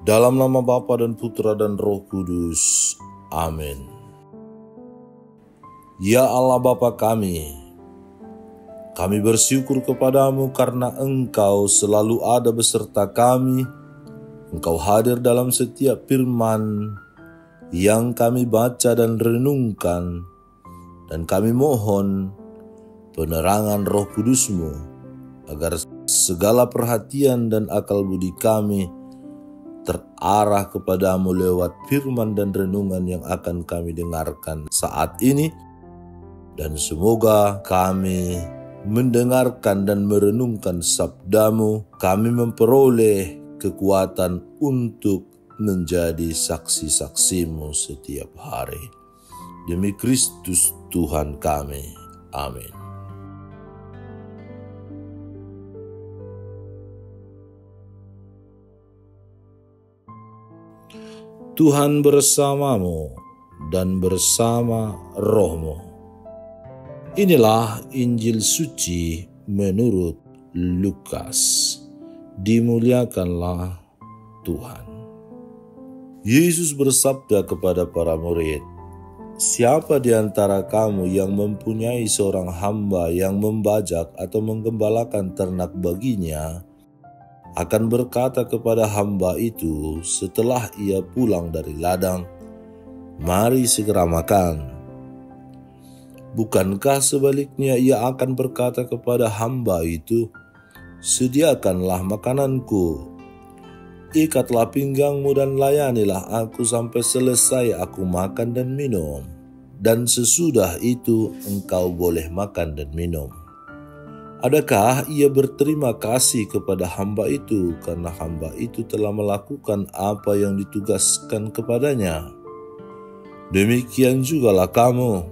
Dalam nama Bapa dan Putra dan Roh Kudus. Amin. Ya Allah Bapa kami bersyukur kepadamu karena Engkau selalu ada beserta kami. Engkau hadir dalam setiap firman yang kami baca dan renungkan. Dan kami mohon penerangan Roh Kudus-Mu agar segala perhatian dan akal budi kami terarah kepadamu lewat firman dan renungan yang akan kami dengarkan saat ini. Dan semoga kami mendengarkan dan merenungkan sabdamu, kami memperoleh kekuatan untuk menjadi saksi-saksimu setiap hari. Demi Kristus Tuhan kami. Amin. Tuhan bersamamu dan bersama rohmu. Inilah Injil suci menurut Lukas. Dimuliakanlah Tuhan. Yesus bersabda kepada para murid, "Siapa di antara kamu yang mempunyai seorang hamba yang membajak atau menggembalakan ternak baginya, akan berkata kepada hamba itu setelah ia pulang dari ladang, 'Mari segera makan.' Bukankah sebaliknya ia akan berkata kepada hamba itu, 'Sediakanlah makananku, ikatlah pinggangmu dan layanilah aku sampai selesai aku makan dan minum, dan sesudah itu engkau boleh makan dan minum.' Adakah ia berterima kasih kepada hamba itu karena hamba itu telah melakukan apa yang ditugaskan kepadanya? Demikian jugalah kamu,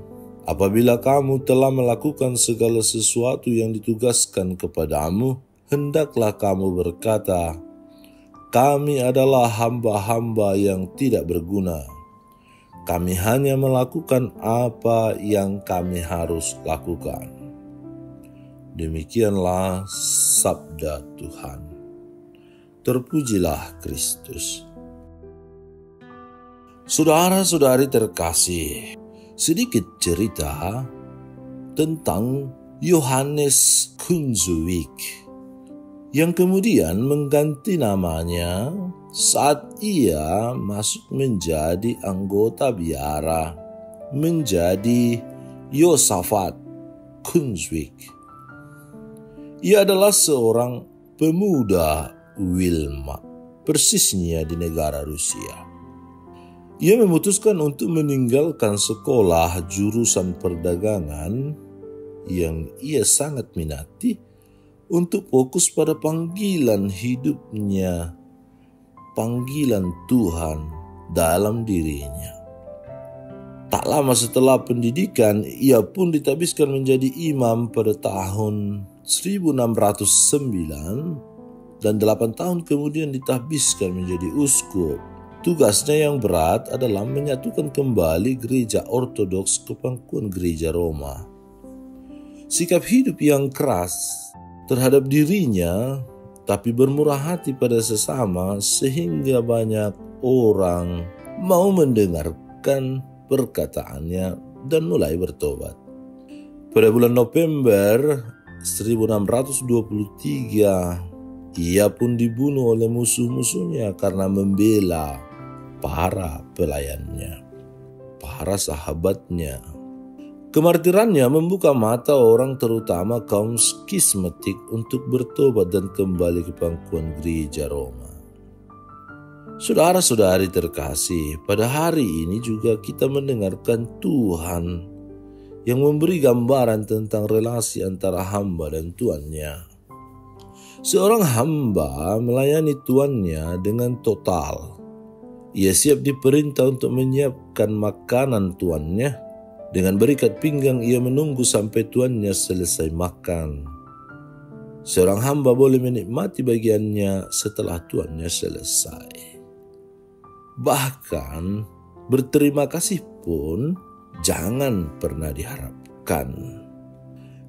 apabila kamu telah melakukan segala sesuatu yang ditugaskan kepadamu, hendaklah kamu berkata, 'Kami adalah hamba-hamba yang tidak berguna. Kami hanya melakukan apa yang kami harus lakukan.'" Demikianlah sabda Tuhan. Terpujilah Kristus. Saudara-saudari terkasih, sedikit cerita tentang Johannes Kunzuwijk yang kemudian mengganti namanya saat ia masuk menjadi anggota biara, menjadi Josaphat Kunzuwijk. Ia adalah seorang pemuda Wilma, persisnya di negara Rusia. Ia memutuskan untuk meninggalkan sekolah jurusan perdagangan yang ia sangat minati untuk fokus pada panggilan hidupnya, panggilan Tuhan dalam dirinya. Tak lama setelah pendidikan, ia pun ditabiskan menjadi imam pada tahun 1609 dan 8 tahun kemudian ditabiskan menjadi uskup. Tugasnya yang berat adalah menyatukan kembali gereja Ortodoks ke pangkuan gereja Roma. Sikap hidup yang keras terhadap dirinya, tapi bermurah hati pada sesama sehingga banyak orang mau mendengarkan perkataannya dan mulai bertobat. Pada bulan November 1623, ia pun dibunuh oleh musuh-musuhnya karena membela para pelayannya, para sahabatnya. Kemartirannya membuka mata orang terutama kaum skismatik untuk bertobat dan kembali ke pangkuan gereja Roma. Saudara-saudari terkasih, pada hari ini juga kita mendengarkan Tuhan yang memberi gambaran tentang relasi antara hamba dan tuannya. Seorang hamba melayani tuannya dengan total. Ia siap diperintah untuk menyiapkan makanan tuannya. Dengan berikat pinggang ia menunggu sampai tuannya selesai makan. Seorang hamba boleh menikmati bagiannya setelah tuannya selesai. Bahkan berterima kasih pun jangan pernah diharapkan.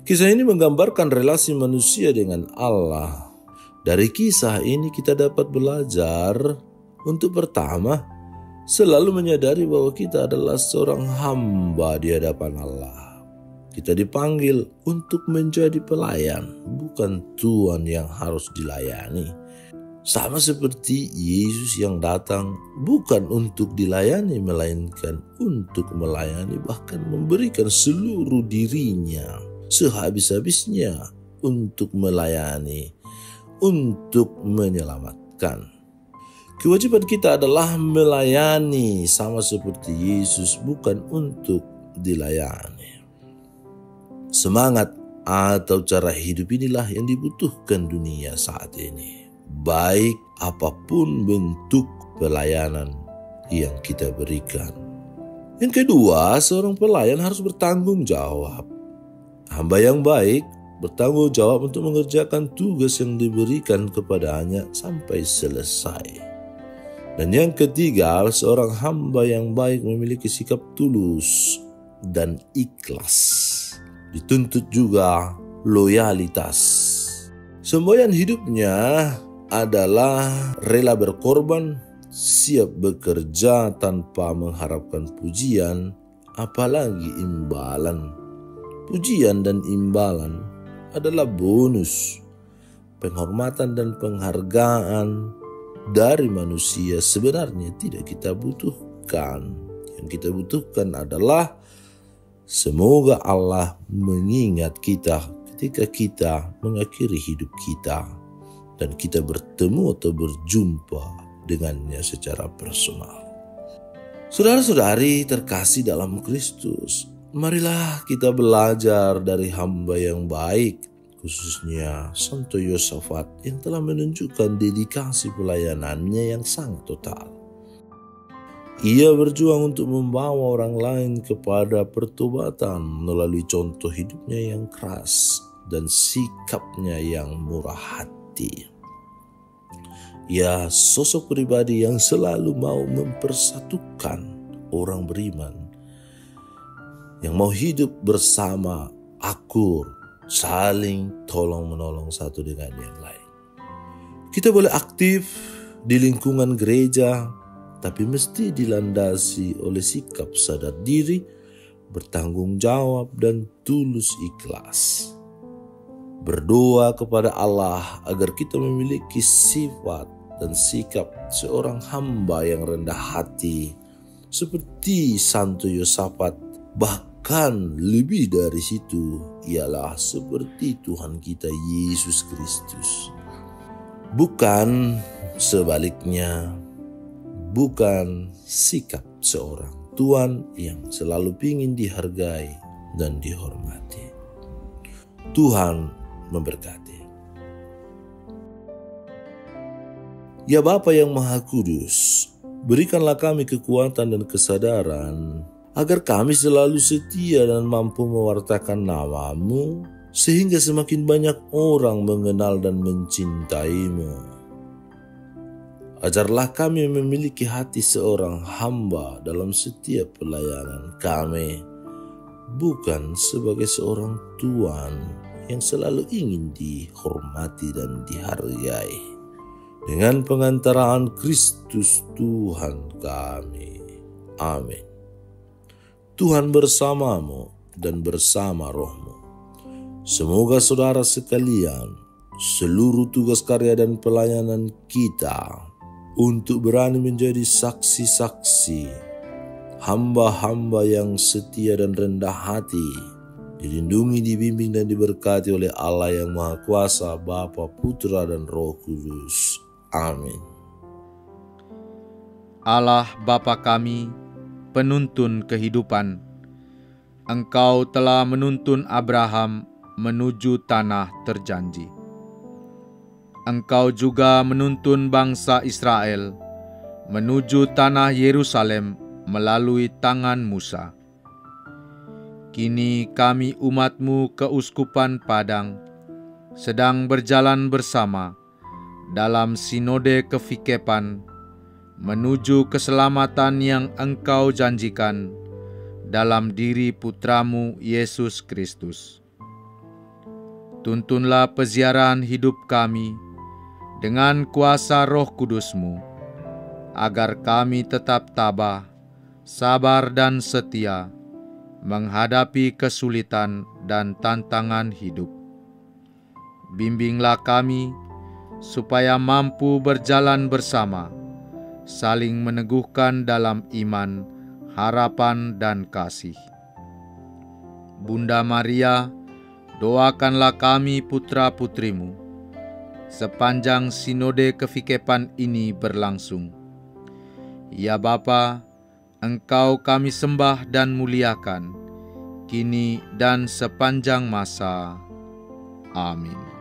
Kisah ini menggambarkan relasi manusia dengan Allah. Dari kisah ini kita dapat belajar Untuk pertama, selalu menyadari bahwa kita adalah seorang hamba di hadapan Allah. Kita dipanggil untuk menjadi pelayan, bukan tuan yang harus dilayani. Sama seperti Yesus yang datang bukan untuk dilayani, melainkan untuk melayani, bahkan memberikan seluruh dirinya sehabis-habisnya untuk melayani, untuk menyelamatkan. Kewajiban kita adalah melayani sama seperti Yesus, bukan untuk dilayani. Semangat atau cara hidup inilah yang dibutuhkan dunia saat ini. Baik apapun bentuk pelayanan yang kita berikan. Yang kedua, seorang pelayan harus bertanggung jawab. Hamba yang baik bertanggung jawab untuk mengerjakan tugas yang diberikan kepadanya sampai selesai. Dan yang ketiga, seorang hamba yang baik memiliki sikap tulus dan ikhlas. Dituntut juga loyalitas. Semboyan hidupnya adalah rela berkorban, siap bekerja tanpa mengharapkan pujian, apalagi imbalan. Pujian dan imbalan adalah bonus, penghormatan dan penghargaan dari manusia sebenarnya tidak kita butuhkan. Yang kita butuhkan adalah semoga Allah mengingat kita ketika kita mengakhiri hidup kita dan kita bertemu atau berjumpa dengannya secara personal. Saudara-saudari terkasih dalam Kristus, marilah kita belajar dari hamba yang baik, khususnya Santo Yosafat yang telah menunjukkan dedikasi pelayanannya yang sangat total. Ia berjuang untuk membawa orang lain kepada pertobatan melalui contoh hidupnya yang keras dan sikapnya yang murah hati. Ia sosok pribadi yang selalu mau mempersatukan orang beriman, yang mau hidup bersama, akur, saling tolong-menolong satu dengan yang lain. Kita boleh aktif di lingkungan gereja, tapi mesti dilandasi oleh sikap sadar diri, bertanggung jawab, dan tulus ikhlas. Berdoa kepada Allah agar kita memiliki sifat dan sikap seorang hamba yang rendah hati, seperti Santo Yosafat. Bahkan lebih dari situ, ialah seperti Tuhan kita Yesus Kristus. Bukan sebaliknya, bukan sikap seorang Tuhan yang selalu ingin dihargai dan dihormati. Tuhan memberkati. Ya Bapa yang Maha Kudus, berikanlah kami kekuatan dan kesadaran agar kami selalu setia dan mampu mewartakan nama-Mu, sehingga semakin banyak orang mengenal dan mencintai-Mu. Ajarlah kami memiliki hati seorang hamba dalam setiap pelayanan kami, bukan sebagai seorang tuan yang selalu ingin dihormati dan dihargai. Dengan pengantaraan Kristus Tuhan kami. Amin. Tuhan bersamamu dan bersama rohmu. Semoga saudara sekalian, seluruh tugas karya dan pelayanan kita untuk berani menjadi saksi-saksi, hamba-hamba yang setia dan rendah hati, dilindungi, dibimbing dan diberkati oleh Allah yang Maha Kuasa, Bapa, Putra dan Roh Kudus. Amin. Allah Bapa kami, penuntun kehidupan, Engkau telah menuntun Abraham menuju tanah terjanji. Engkau juga menuntun bangsa Israel menuju tanah Yerusalem melalui tangan Musa. Kini kami umat-Mu keuskupan Padang sedang berjalan bersama dalam sinode kefikepan menuju keselamatan yang Engkau janjikan dalam diri Putramu Yesus Kristus. Tuntunlah peziarahan hidup kami dengan kuasa Roh Kudus-Mu, agar kami tetap tabah, sabar dan setia menghadapi kesulitan dan tantangan hidup. Bimbinglah kami supaya mampu berjalan bersama, saling meneguhkan dalam iman, harapan, dan kasih. Bunda Maria, doakanlah kami putra-putrimu sepanjang sinode kefikepan ini berlangsung. Ya Bapa, Engkau kami sembah dan muliakan, kini dan sepanjang masa. Amin.